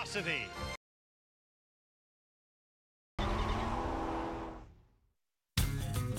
velocity.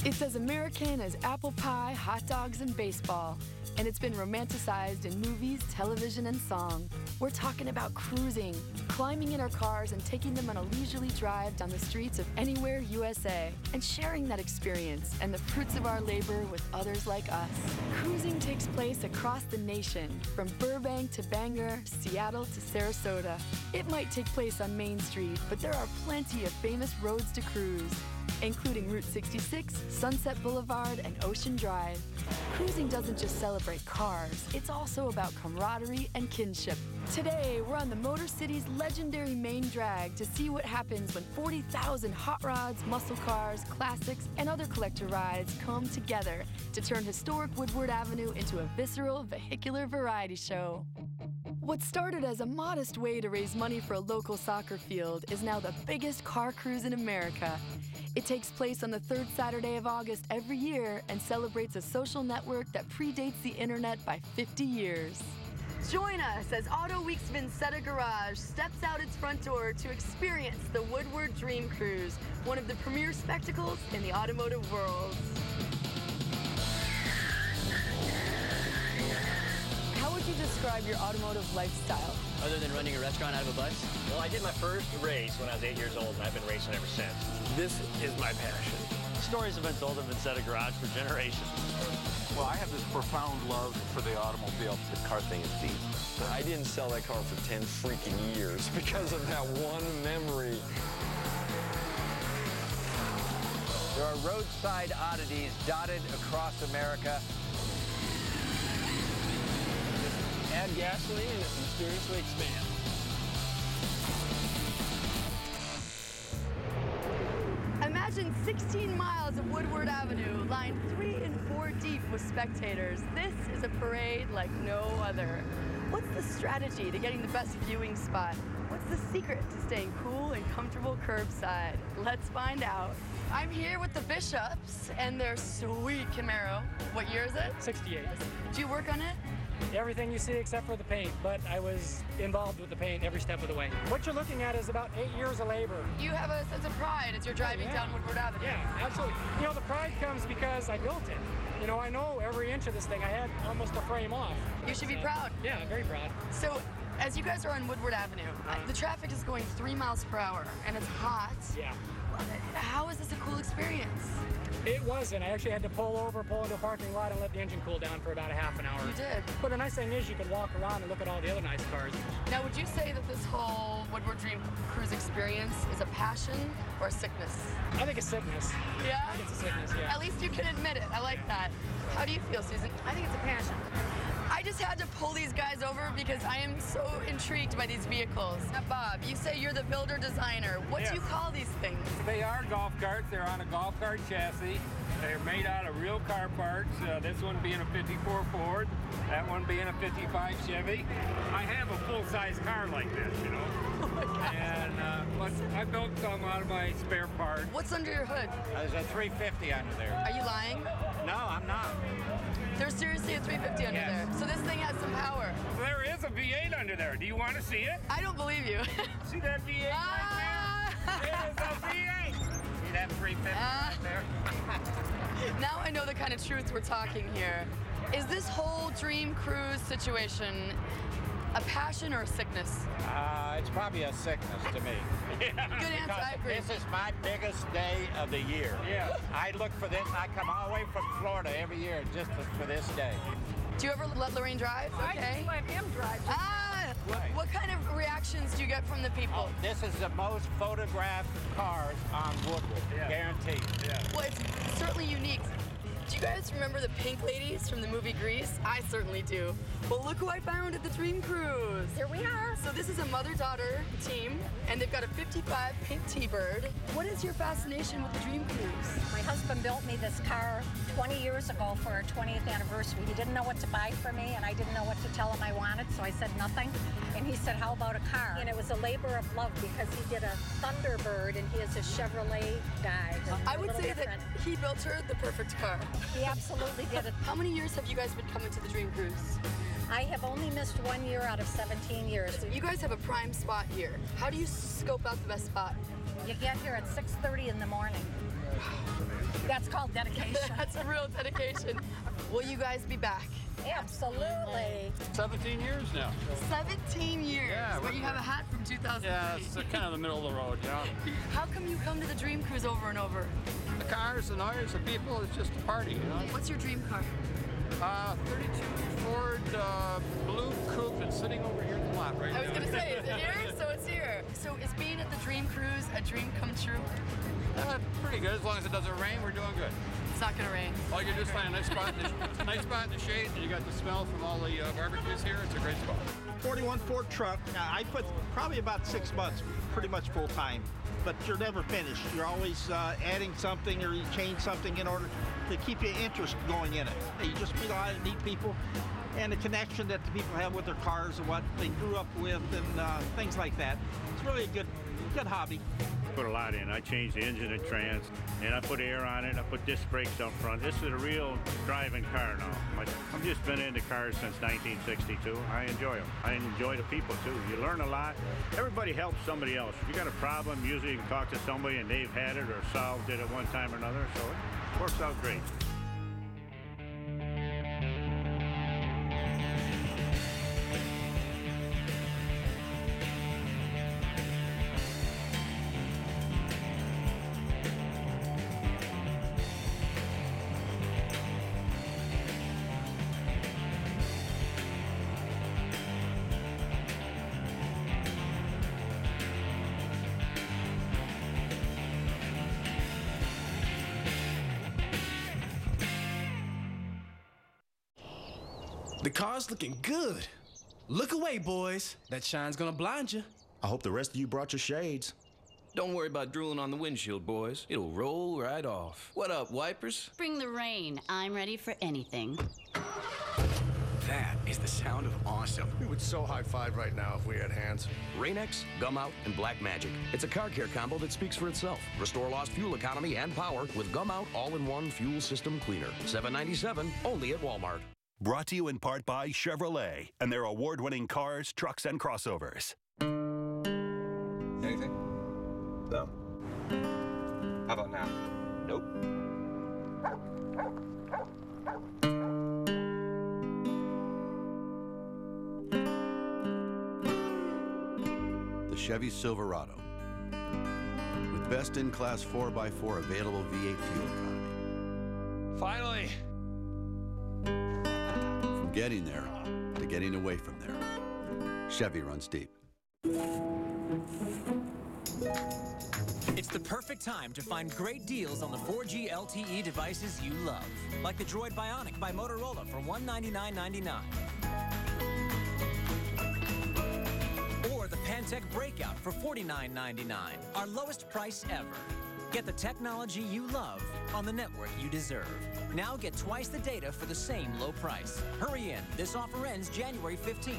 It's as American as apple pie, hot dogs, and baseball. And it's been romanticized in movies, television, and song. We're talking about cruising, climbing in our cars and taking them on a leisurely drive down the streets of anywhere USA, and sharing that experience and the fruits of our labor with others like us. Cruising takes place across the nation, from Burbank to Bangor, Seattle to Sarasota. It might take place on Main Street, but there are plenty of famous roads to cruise, including Route 66, Sunset Boulevard, and Ocean Drive. Cruising doesn't just celebrate cars, it's also about camaraderie and kinship. Today, we're on the Motor City's legendary main drag to see what happens when 40,000 hot rods, muscle cars, classics, and other collector rides come together to turn historic Woodward Avenue into a visceral vehicular variety show. What started as a modest way to raise money for a local soccer field is now the biggest car cruise in America. It takes place on the third Saturday of August every year and celebrates a social network that predates the internet by 50 years. Join us as Auto Week's Vincetta Garage steps out its front door to experience the Woodward Dream Cruise, one of the premier spectacles in the automotive world. How would you describe your automotive lifestyle? Other than running a restaurant out of a bus? Well, I did my first race when I was 8 years old, and I've been racing ever since. This is my passion. Stories have been told in Vincetta Garage for generations. Well, I have this profound love for the automobile. The car thing is deep. I didn't sell that car for 10 freaking years because of that one memory. There are roadside oddities dotted across America. Add gasoline and it mysteriously expands. Imagine 16 miles of Woodward Avenue, lined 3 and 4 deep with spectators. This is a parade like no other. What's the strategy to getting the best viewing spot? What's the secret to staying cool and comfortable curbside? Let's find out. I'm here with the Bishops and their sweet Camaro. What year is it? 68. Do you work on it? Everything you see except for the paint, but I was involved with the paint every step of the way. What you're looking at is about 8 years of labor. You have a sense of pride as you're driving down Woodward Avenue. Yeah, absolutely. You know, the pride comes because I built it. You know, I know every inch of this thing. I had almost a frame off. You should be proud. Yeah, very proud. So, as you guys are on Woodward Avenue, the traffic is going 3 miles per hour, and it's hot. Yeah. How is this a cool experience? It wasn't. I actually had to pull into a parking lot and let the engine cool down for about a half an hour. You did? But the nice thing is you can walk around and look at all the other nice cars. Now, would you say that this whole Woodward Dream Cruise experience is a passion or a sickness? I think it's sickness. Yeah? I think it's a sickness, yeah. At least you can admit it. I like that. How do you feel, Susan? I think it's a passion. I just had to pull these guys over because I am so intrigued by these vehicles. Now, Bob, you say you're the builder designer. What do you call these things? They are golf carts. They're on a golf cart chassis. They're made out of real car parts. This one being a 54 Ford, that one being a 55 Chevy. I have a full-size car like this, you know. Oh my God. And but I built some out of my spare part. What's under your hood? There's a 350 under there. Are you lying? No, I'm not. There's seriously a 350 under there. So this thing has some power. There is a V8 under there. Do you want to see it? I don't believe you. See that V8 right there? There's a V8. See that 350 right there? Now I know the kind of truth we're talking here. Is this whole Dream Cruise situation a passion or a sickness? It's probably a sickness to me. Yeah. Good answer, I agree. This is my biggest day of the year. Yeah. I look for this. I come all the way from Florida every year just for this day. Do you ever let Lorraine drive? I just let him drive. What kind of reactions do you get from the people? Oh, this is the most photographed cars on Woodward, guaranteed. Yeah. Well, it's certainly unique. Do you guys remember the pink ladies from the movie Grease? I certainly do. Well, look who I found at the Dream Cruise. Here we are. So this is a mother-daughter team, and they've got a 55 pink T-Bird. What is your fascination with the Dream Cruise? My husband built me this car 20 years ago for our 20th anniversary. He didn't know what to buy for me, and I didn't know what to tell him I wanted, so I said nothing. And he said, how about a car? And it was was a labor of love because he did a Thunderbird and he is a Chevrolet guy. I would say that he built her the perfect car. He absolutely did it. How many years have you guys been coming to the Dream Cruise? I have only missed 1 year out of 17 years. You guys have a prime spot here. How do you scope out the best spot? You get here at 6:30 in the morning. That's called dedication. That's a real dedication. Will you guys be back? Absolutely. 17 years now. 17 years. Yeah, but you have a hat from 2003. Yeah, it's kind of the middle of the road, you know. How come you come to the Dream Cruise over and over? The cars, the noise, the people, it's just a party, you know. What's your dream car? 32 Ford blue coupe. It's sitting over here in the lot right now. I was going to say, is it here? So it's here. So is being at the Dream Cruise a dream come true? Pretty good. As long as it doesn't rain, we're doing good. It's not going to rain. Oh, you just find a nice spot. A nice spot in the shade, and you got the smell from all the barbecues here. It's a great spot. 41 Ford truck. I put probably about 6 months, pretty much full time. But you're never finished. You're always adding something or you change something in order to keep your interest going in it. You just meet a lot of neat people and the connection that the people have with their cars and what they grew up with and things like that. It's really a good hobby. Put a lot in. I changed the engine and trans, and I put air on it. I put disc brakes up front. This is a real driving car now. I've just been into cars since 1962. I enjoy them. I enjoy the people too. You learn a lot. Everybody helps somebody else. If you got a problem, usually you can talk to somebody and they've had it or solved it at one time or another. So it works out great. The car's looking good. Look away, boys. That shine's gonna blind you. I hope the rest of you brought your shades. Don't worry about drooling on the windshield, boys. It'll roll right off. What up, wipers? Bring the rain. I'm ready for anything. That is the sound of awesome. We would so high-five right now if we had hands. Rain-X, Gum Out, and Black Magic. It's a car care combo that speaks for itself. Restore lost fuel economy and power with Gum Out all-in-one fuel system cleaner. $7.97, only at Walmart. Brought to you in part by Chevrolet and their award-winning cars, trucks, and crossovers. Anything? No. How about now? Nope. The Chevy Silverado. With best-in-class 4x4 available V8 fuel economy. Finally! From getting there to getting away from there, Chevy runs deep. It's the perfect time to find great deals on the 4G LTE devices you love, like the Droid Bionic by Motorola for $199.99. Or the Pantech Breakout for $49.99, our lowest price ever. Get the technology you love on the network you deserve. Now get twice the data for the same low price. Hurry in. This offer ends January 15th.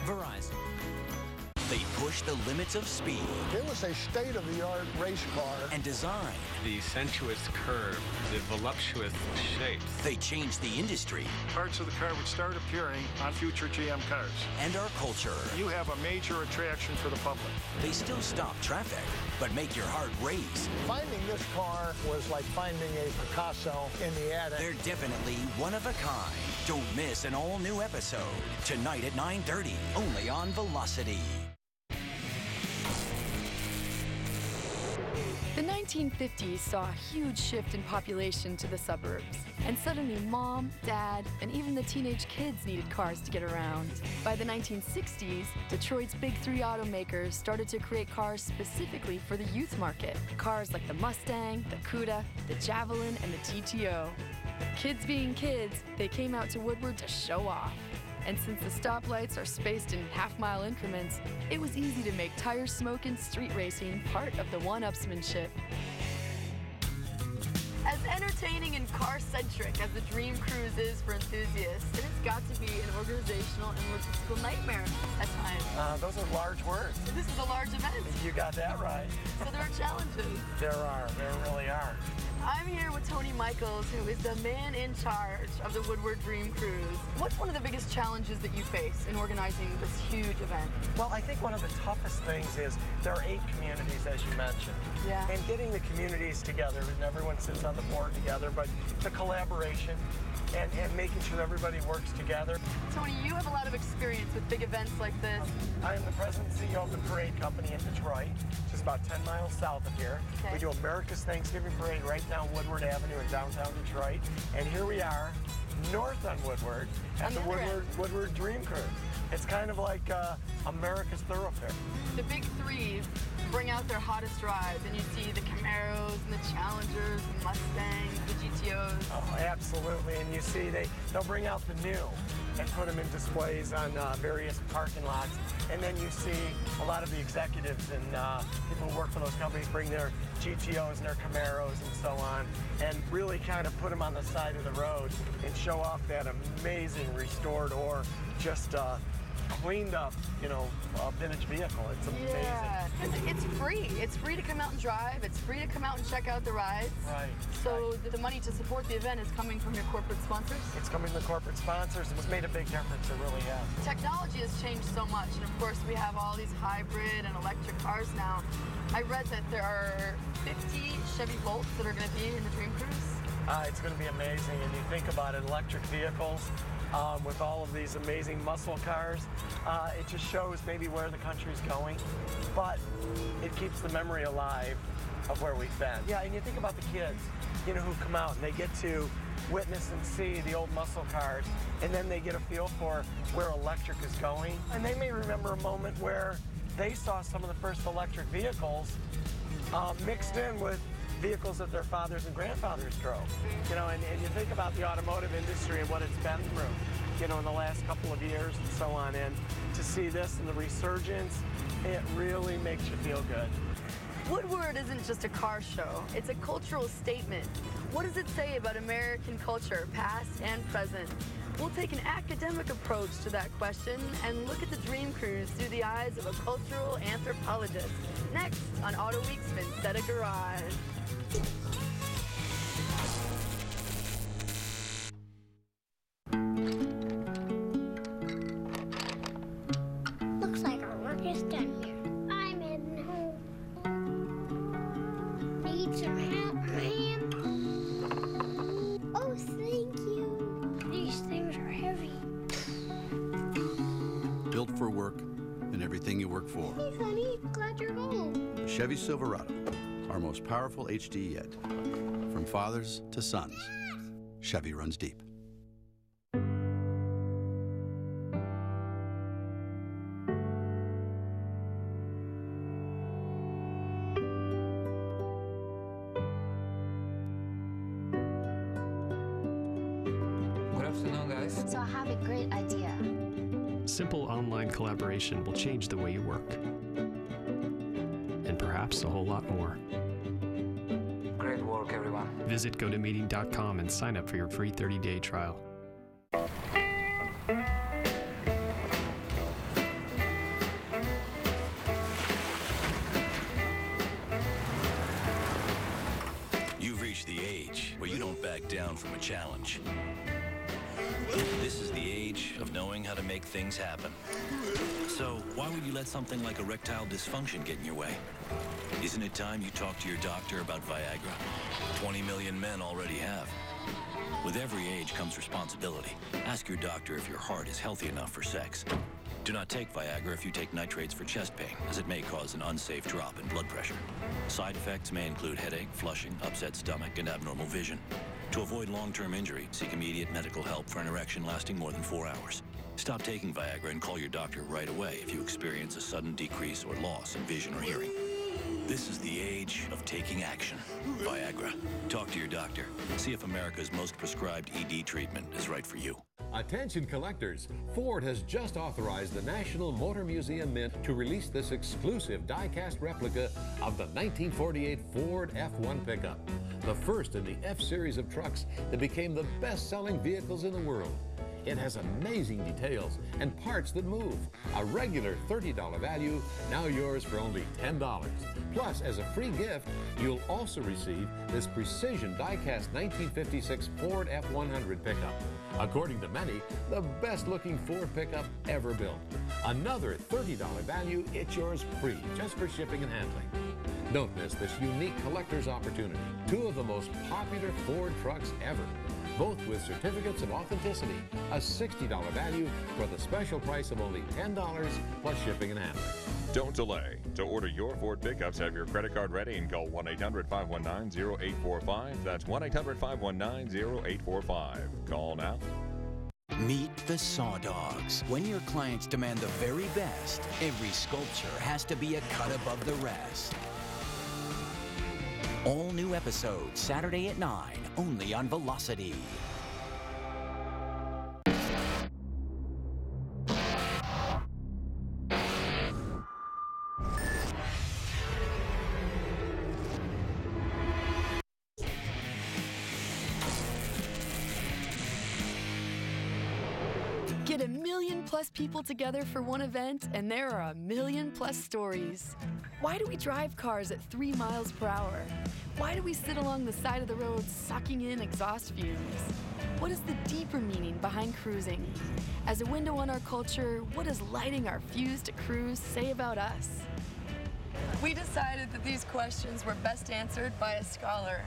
Verizon. They push the limits of speed. It was a state-of-the-art race car. And design. The sensuous curve, the voluptuous shapes. They changed the industry. Parts of the car would start appearing on future GM cars. And our culture. You have a major attraction for the public. They still stop traffic, but make your heart race. Finding this car was like finding a Picasso in the attic. They're definitely one of a kind. Don't miss an all-new episode. Tonight at 9:30, only on Velocity. The 1950s saw a huge shift in population to the suburbs, and suddenly mom, dad, and even the teenage kids needed cars to get around. By the 1960s, Detroit's big three automakers started to create cars specifically for the youth market. Cars like the Mustang, the Cuda, the Javelin, and the GTO. Kids being kids, they came out to Woodward to show off. And since the stoplights are spaced in half-mile increments, it was easy to make tire-smoking street racing part of the one-upsmanship. As entertainment entertaining and car-centric as the Dream Cruise is for enthusiasts, and it's got to be an organizational and logistical nightmare at times. Those are large words. This is a large event. You got that right. So there are challenges. There really are. I'm here with Tony Michaels, who is the man in charge of the Woodward Dream Cruise. What's one of the biggest challenges that you face in organizing this huge event? Well, I think one of the toughest things is there are 8 communities, as you mentioned. Yeah. And getting the communities together, and everyone sits on the board together, but the collaboration and making sure everybody works together. Tony, you have a lot of experience with big events like this. I am the president and CEO of the Parade Company in Detroit, which is about 10 miles south of here. Okay. We do America's Thanksgiving Parade right down Woodward Avenue in downtown Detroit. And here we are, north on Woodward, at the Woodward Dream Cruise. It's kind of like America's thoroughfare. The big three bring out their hottest rides, and you see the Camaros and the Challengers, the Mustangs, the GTOs. Oh, absolutely. And you see they'll bring out the new and put them in displays on various parking lots. And then you see a lot of the executives and people who work for those companies bring their GTOs and their Camaros and so on, and really kind of put them on the side of the road and show off that amazing restored or just cleaned up, vintage vehicle. It's amazing. Yeah, it's free. It's free to come out and drive. It's free to come out and check out the rides. Right. So the money to support the event is coming from your corporate sponsors? It's coming from the corporate sponsors. It's made a big difference. It really has. Technology has changed so much, and of course we have all these hybrid and electric cars now. I read that there are 50 Chevy Bolts that are going to be in the Dream Cruise. It's going to be amazing, and you think about it, electric vehicles, with all of these amazing muscle cars. It just shows maybe where the country's going, but it keeps the memory alive of where we've been. Yeah, and you think about the kids, who come out and they get to witness and see the old muscle cars, and then they get a feel for where electric is going. And they may remember a moment where they saw some of the first electric vehicles mixed in with vehicles that their fathers and grandfathers drove. And you think about the automotive industry and what it's been through, in the last couple of years and so on. And to see this and the resurgence, it really makes you feel good. Woodward isn't just a car show, it's a cultural statement. What does it say about American culture, past and present? We'll take an academic approach to that question and look at the Dream Cruise through the eyes of a cultural anthropologist. Next on Auto Week's Vinsetta Garage. Looks like our work is done here. I'm heading home. Need some help, ma'am? Oh, thank you. These things are heavy. Built for work and everything you work for. Hey, honey, glad you're home. The Chevy Silverado, our most powerful HD yet. From fathers to sons, Chevy runs deep. Good afternoon, guys. So I have a great idea. Simple online collaboration will change the way you work. And perhaps a whole lot more. Great work, everyone. Visit GoToMeeting.com and sign up for your free 30-day trial. You've reached the age where you don't back down from a challenge. This is the age of knowing how to make things happen. So why would you let something like erectile dysfunction get in your way? Isn't it time you talk to your doctor about Viagra? 20 million men already have. With every age comes responsibility. Ask your doctor if your heart is healthy enough for sex. Do not take Viagra if you take nitrates for chest pain, as it may cause an unsafe drop in blood pressure. Side effects may include headache, flushing, upset stomach, and abnormal vision. To avoid long-term injury, seek immediate medical help for an erection lasting more than 4 hours. Stop taking Viagra and call your doctor right away if you experience a sudden decrease or loss in vision or hearing. This is the age of taking action. Viagra. Talk to your doctor. See if America's most prescribed ED treatment is right for you. Attention collectors, Ford has just authorized the National Motor Museum Mint to release this exclusive die-cast replica of the 1948 Ford F1 pickup, the first in the F-series of trucks that became the best-selling vehicles in the world. It has amazing details and parts that move. A regular $30 value, now yours for only $10. Plus, as a free gift, you'll also receive this precision die-cast 1956 Ford F100 pickup. According to many, the best-looking Ford pickup ever built. Another $30 value, it's yours free, just for shipping and handling. Don't miss this unique collector's opportunity. Two of the most popular Ford trucks ever, both with certificates of authenticity, a $60 value for the special price of only $10 plus shipping and handling. Don't delay. To order your Ford pickups, have your credit card ready and call 1-800-519-0845. That's 1-800-519-0845. Call now. Meet the Saw Dogs. When your clients demand the very best, every sculpture has to be a cut above the rest. All new episodes Saturday at 9, only on Velocity. Get 1 million+ people together for one event, and there are 1 million+ stories. Why do we drive cars at 3 miles per hour? Why do we sit along the side of the road sucking in exhaust fumes? What is the deeper meaning behind cruising? As a window on our culture, what does lighting our fuse to cruise say about us? We decided that these questions were best answered by a scholar.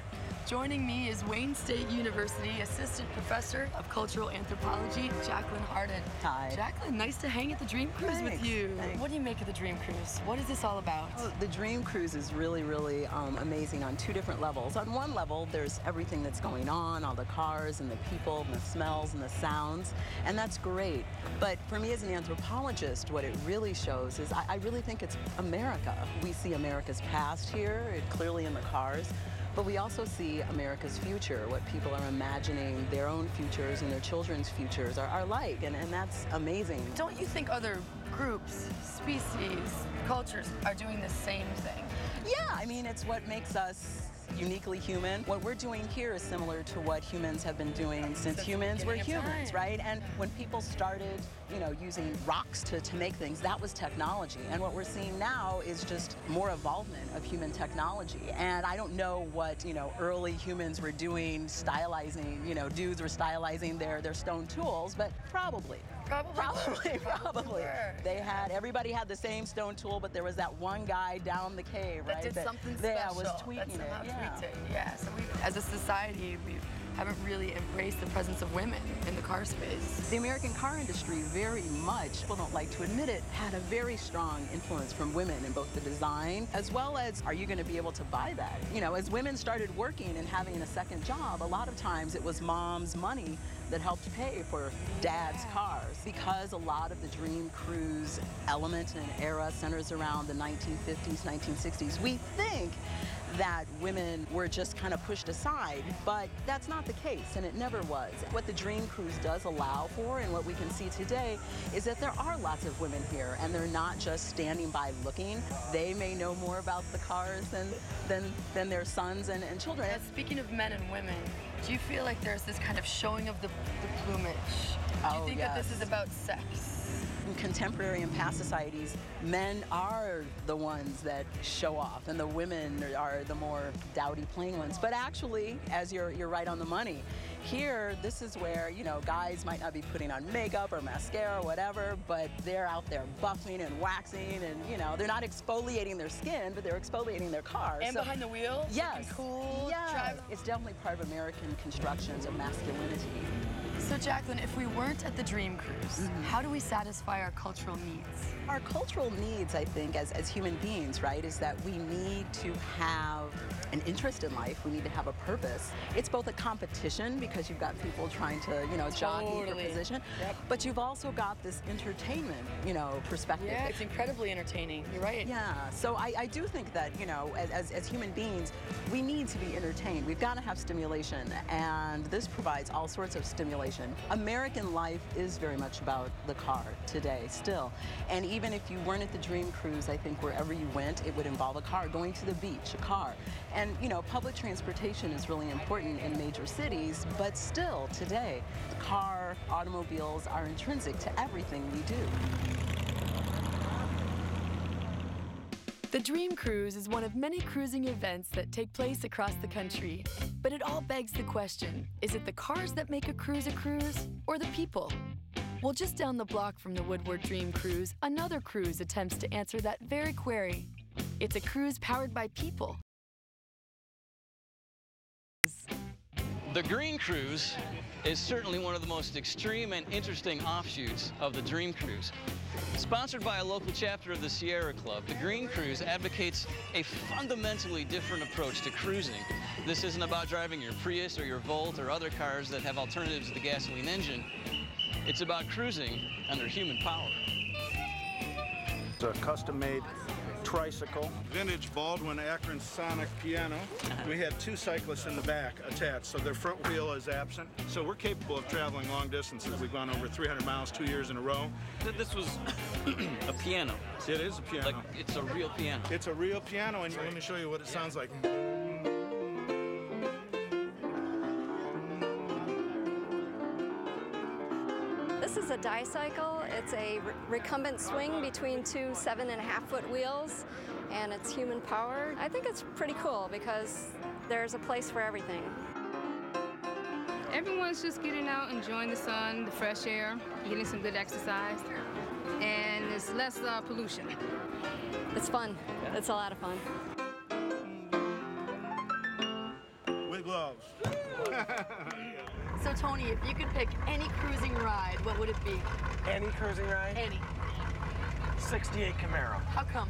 Joining me is Wayne State University Assistant Professor of Cultural Anthropology, Jacqueline Hardin. Hi. Jacqueline, nice to hang at the Dream Cruise with you. Thanks. What do you make of the Dream Cruise? What is this all about? Oh, the Dream Cruise is really, really amazing on two different levels. On one level, there's everything that's going on, all the cars and the people and the smells and the sounds, and that's great. But for me as an anthropologist, what it really shows is I really think it's America. We see America's past here, clearly in the cars, but we also see America's future, what people are imagining their own futures and their children's futures are like, and that's amazing. Don't you think other groups, species, cultures are doing the same thing? Yeah, I mean, it's what makes us uniquely human. What we're doing here is similar to what humans have been doing since humans were humans, right? And when people started, using rocks to make things, that was technology. And what we're seeing now is just more evolvement of human technology. And I don't know what, early humans were doing, stylizing, dudes were stylizing their stone tools, but probably. Probably. Everybody had the same stone tool, but there was that one guy down the cave, right? That did something special. Was tweaking it. Yeah. So as a society, we haven't really embraced the presence of women in the car space. The American car industry very much, people don't like to admit it, had a very strong influence from women in both the design as well as, are you going to be able to buy that? As women started working and having a second job, a lot of times it was mom's money that helped pay for dad's cars. Because a lot of the Dream Cruise element and era centers around the 1950s, 1960s, we think that women were just kind of pushed aside, but that's not the case, and it never was. What the Dream Cruise does allow for, and what we can see today, is that there are lots of women here, and they're not just standing by looking. They may know more about the cars than their sons and children. Now, speaking of men and women, do you feel like there's this kind of showing of the plumage? Do you think that this is about sex? In contemporary and past societies, men are the ones that show off, and the women are the more dowdy, plain ones. But actually, as you're right on the money, here, this is where, guys might not be putting on makeup or mascara or whatever, but they're out there buffing and waxing, and, they're not exfoliating their skin, but they're exfoliating their cars. And behind the wheel? Yes. Cool. Yeah. It's definitely part of American constructions of masculinity. So Jacqueline, if we weren't at the Dream Cruise, how do we satisfy our cultural needs? Our cultural needs, I think, as human beings, right, is that we need to have an interest in life. We need to have a purpose. It's both a competition because you've got people trying to, jockey for position, but you've also got this entertainment, perspective. Yeah, it's incredibly entertaining. You're right. Yeah, so I do think that, as human beings, we need to be entertained. We've got to have stimulation, and this provides all sorts of stimulation transportation. American life is very much about the car today, still. And even if you weren't at the Dream Cruise, I think wherever you went, it would involve a car. Going to the beach, a car. And, you know, public transportation is really important in major cities, but still, today, car, automobiles are intrinsic to everything we do. The Dream Cruise is one of many cruising events that take place across the country. But it all begs the question, is it the cars that make a cruise, or the people? Well, just down the block from the Woodward Dream Cruise, another cruise attempts to answer that very query. It's a cruise powered by people. The Green Cruise is certainly one of the most extreme and interesting offshoots of the Dream Cruise. Sponsored by a local chapter of the Sierra Club, the Green Cruise advocates a fundamentally different approach to cruising. This isn't about driving your Prius or your Volt or other cars that have alternatives to the gasoline engine. It's about cruising under human power. It's a custom-made tricycle. Vintage Baldwin Akron Sonic piano. We had two cyclists in the back attached, so their front wheel is absent. So we're capable of traveling long distances. We've gone over 300 miles 2 years in a row. This was a piano. It is a piano. Like, it's a real piano. It's a real piano, and let me show you what it sounds like. This is a dicycle. It's a recumbent swing between two 7.5-foot wheels, and it's human powered. I think it's pretty cool because there's a place for everything. Everyone's just getting out, enjoying the sun, the fresh air, getting some good exercise, and there's less pollution. It's fun. It's a lot of fun. With gloves. So Tony, if you could pick any cruising ride, what would it be? Any cruising ride? Any. 68 Camaro. How come?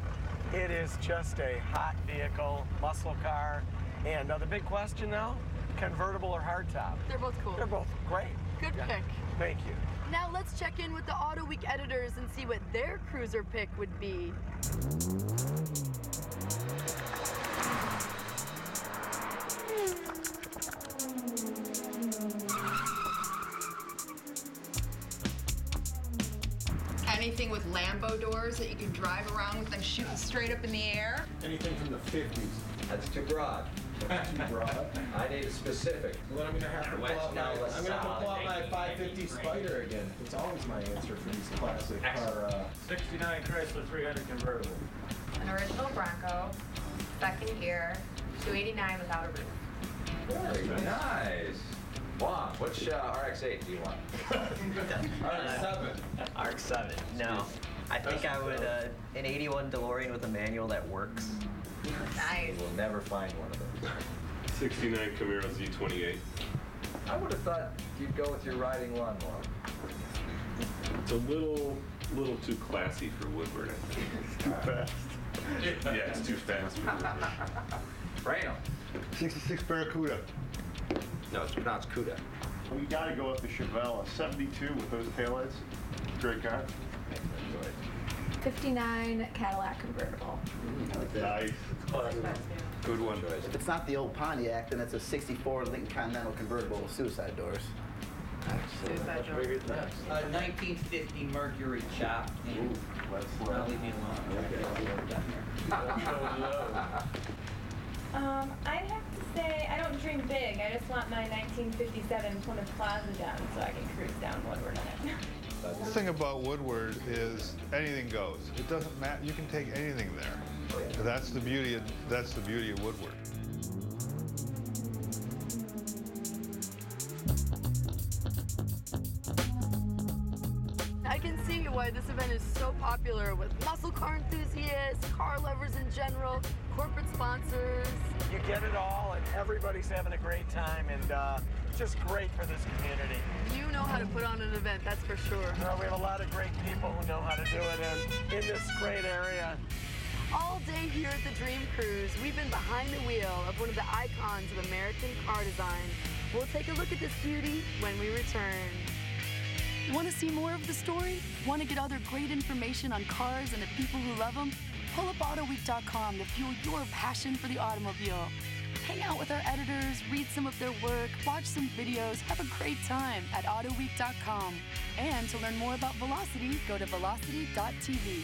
It is just a hot vehicle, muscle car. And the big question now, convertible or hardtop? They're both cool. They're both great. Good pick. Thank you. Now let's check in with the Auto Week editors and see what their cruiser pick would be. Anything with Lambo doors that you can drive around with them shooting straight up in the air. Anything from the 50s. That's too broad. Too broad. I need a specific. Well, I'm going to have to pull out my, I'm gonna have to pull out my 550 Spider again. It's always my answer for these classic car. 69 Chrysler 300 convertible. An original Bronco, second gear, 289 without a roof. Very nice. Juan, which RX-8 do you want? RX-7. RX-7. No. I think I would, an 81 DeLorean with a manual that works. Nice. You will never find one of those. 69 Camaro Z28. I would have thought you'd go with your riding lawnmower. It's a little too classy for Woodward, I think. It's too fast. Yeah, it's too fast for Woodward. Reno. 66 Barracuda. No, it's pronounced Cuda. We got to go with the Chevelle, a 72 with those taillights. Great car. 59 Cadillac convertible. Nice. Good one. If it's not the old Pontiac, then it's a 64 Lincoln Continental convertible with suicide doors. Suicide doors. 1950 Mercury chop. I'll leave me alone. I'd have to say I don't dream big. I just want my 1957 Plymouth Plaza down so I can cruise down Woodward in it. The thing about Woodward is anything goes. It doesn't matter. You can take anything there. That's the beauty of Woodward. I can see why this event is so popular with muscle car enthusiasts, car lovers in general, corporate sponsors. You get it all, and everybody's having a great time, and it's just great for this community. You know how to put on an event, that's for sure. We have a lot of great people who know how to do it, and in this great area. All day here at the Dream Cruise, we've been behind the wheel of one of the icons of American car design. We'll take a look at this beauty when we return. Want to see more of the story? Want to get other great information on cars and the people who love them? Pull up AutoWeek.com to fuel your passion for the automobile. Hang out with our editors, read some of their work, watch some videos, have a great time at autoweek.com. And to learn more about Velocity, go to velocity.tv.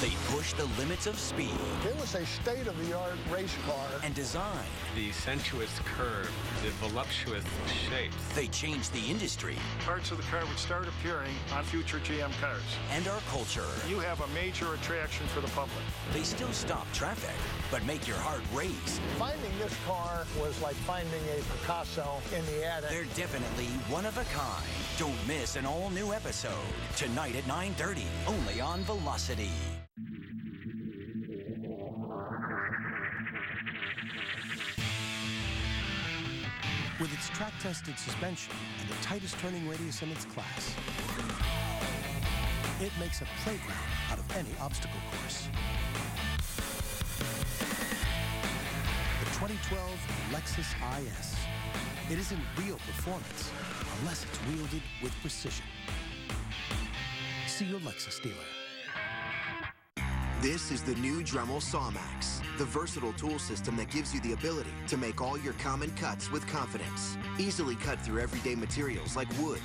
They push the limits of speed. It was a state-of-the-art race car. And design. The sensuous curve, the voluptuous shapes. They changed the industry. Parts of the car would start appearing on future GM cars. And our culture. You have a major attraction for the public. They still stop traffic, but make your heart race. Finding this car was like finding a Picasso in the attic. They're definitely one of a kind. Don't miss an all-new episode. Tonight at 9:30, only on Velocity. With its track-tested suspension and the tightest turning radius in its class, it makes a playground out of any obstacle course. The 2012 Lexus IS. It isn't real performance unless it's wielded with precision. See your Lexus dealer. This is the new Dremel SawMax, the versatile tool system that gives you the ability to make all your common cuts with confidence. Easily cut through everyday materials like wood,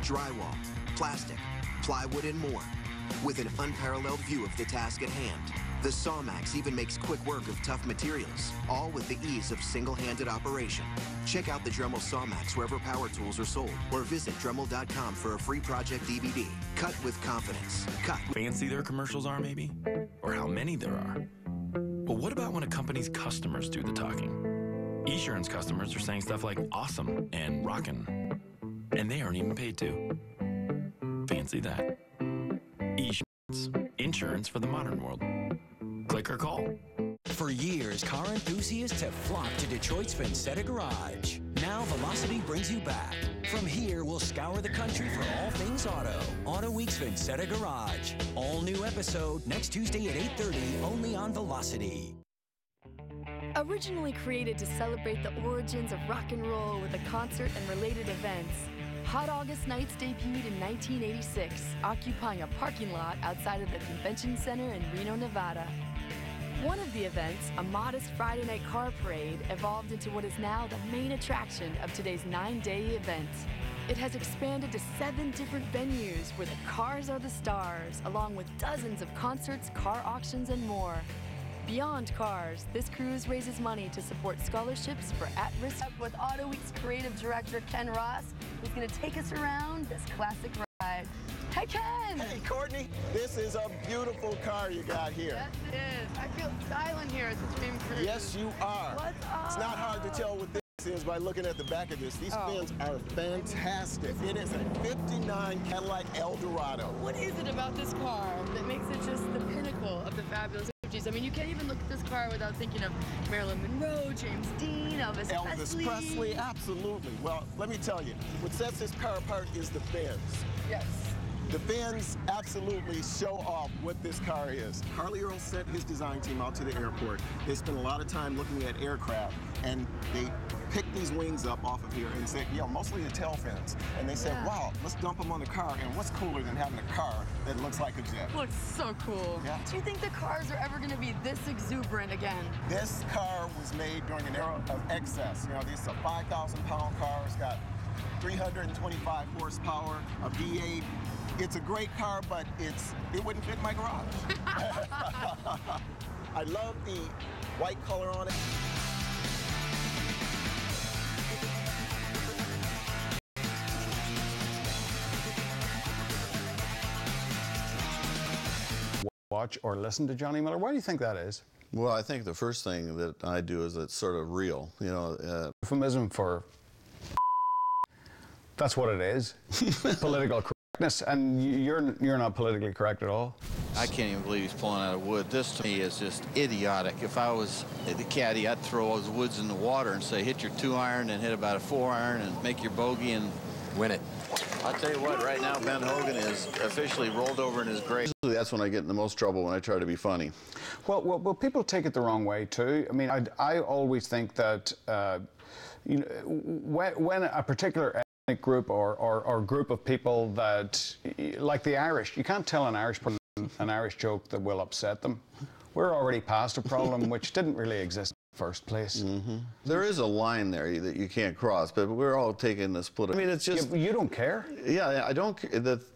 drywall, plastic, plywood, and more, with an unparalleled view of the task at hand. The SawMax even makes quick work of tough materials, all with the ease of single-handed operation. Check out the Dremel SawMax wherever power tools are sold, or visit Dremel.com for a free project DVD. Cut with confidence. Cut. Fancy their commercials are, maybe? Or how many there are? But what about when a company's customers do the talking? Esurance customers are saying stuff like awesome and rockin', and they aren't even paid to. Fancy that. Esurance. Insurance for the modern world. Click or call. For years, car enthusiasts have flocked to Detroit's Vincetta Garage. Now Velocity brings you back. From here, we'll scour the country for all things auto. Auto Week's Vincetta Garage. All new episode next Tuesday at 8:30, only on Velocity. Originally created to celebrate the origins of rock and roll with a concert and related events, Hot August Nights debuted in 1986, occupying a parking lot outside of the Convention Center in Reno, Nevada. One of the events, a modest Friday night car parade, evolved into what is now the main attraction of today's 9-day event. It has expanded to 7 different venues where the cars are the stars, along with dozens of concerts, car auctions, and more. Beyond cars, this cruise raises money to support scholarships for at-risk. With Auto Week's creative director, Ken Ross, who's going to take us around this classic ride. Hey, Ken! Hey, Courtney. This is a beautiful car you got here. Yes, it is. I feel styling here at the Dream Cruise. Yes, you are. What's up? It's not hard to tell what this is by looking at the back of this. These fins are fantastic. It is a 59 Cadillac Eldorado. What is it about this car that makes it just the pinnacle of the fabulous 50s? I mean, you can't even look at this car without thinking of Marilyn Monroe, James Dean, Elvis Presley, absolutely. Well, let me tell you, what sets this car apart is the fins. Yes. The fins absolutely show off what this car is. Harley Earl sent his design team out to the airport. They spent a lot of time looking at aircraft, and they picked these wings up off of here and said, mostly the tail fins. And they said, wow, let's dump them on the car, and what's cooler than having a car that looks like a jet? Looks so cool. Yeah. Do you think the cars are ever going to be this exuberant again? This car was made during an era of excess. This is a 5,000-pound car. It's got 325 horsepower, a V8. It's a great car, but it wouldn't fit my garage. I love the white color on it. Watch or listen to Johnny Miller. Why do you think that is? Well, I think the first thing that I do is it's sort of real. Euphemism for that's what it is. Political correctness, and you're not politically correct at all. I can't even believe he's pulling out of wood. This to me is just idiotic. If I was the caddy, I'd throw those woods in the water and say, hit your 2-iron and hit about a 4-iron and make your bogey and win it. I'll tell you what, right now Ben Hogan is officially rolled over in his grave. That's when I get in the most trouble, when I try to be funny. Well, people take it the wrong way too. I mean, I always think that when a particular ethnic group or group of people that, like the Irish, you can't tell an Irish person an Irish joke that will upset them. We're already past a problem which didn't really exist first place. There is a line there that you can't cross, but we're all taking the split. I mean, it's just... Yeah, you don't care? Yeah, I don't.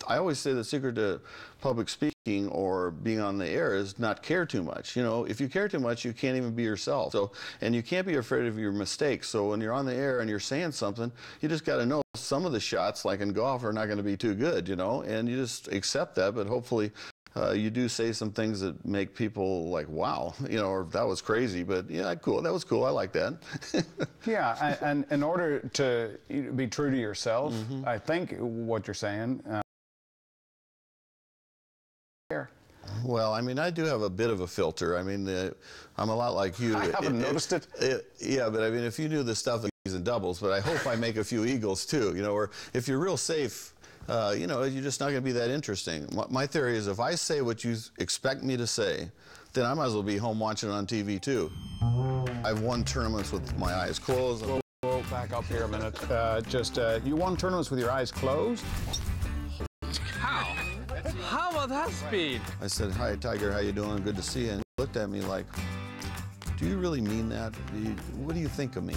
I always say the secret to public speaking or being on the air is not care too much. You know, if you care too much, you can't even be yourself. So, and you can't be afraid of your mistakes. So when you're on the air and you're saying something, you just got to know some of the shots, like in golf, are not going to be too good, you know, and you just accept that, but hopefully you do say some things that make people like, wow, you know, or that was crazy, but yeah, cool, that was cool, I like that. Yeah, and in order to be true to yourself, I think what you're saying, well, I mean, I do have a bit of a filter. I mean, I'm a lot like you. I haven't noticed it. Yeah, but I mean, if you knew the stuff in doubles, but I hope I make a few eagles too, you know, or if you're real safe, you know, you're just not going to be that interesting. My theory is if I say what you expect me to say, then I might as well be home watching it on TV too. I've won tournaments with my eyes closed. Whoa, back up here a minute. You won tournaments with your eyes closed? How? How about that speed? I said, hi, Tiger, how you doing? Good to see you. And he looked at me like, do you really mean that? What do you think of me?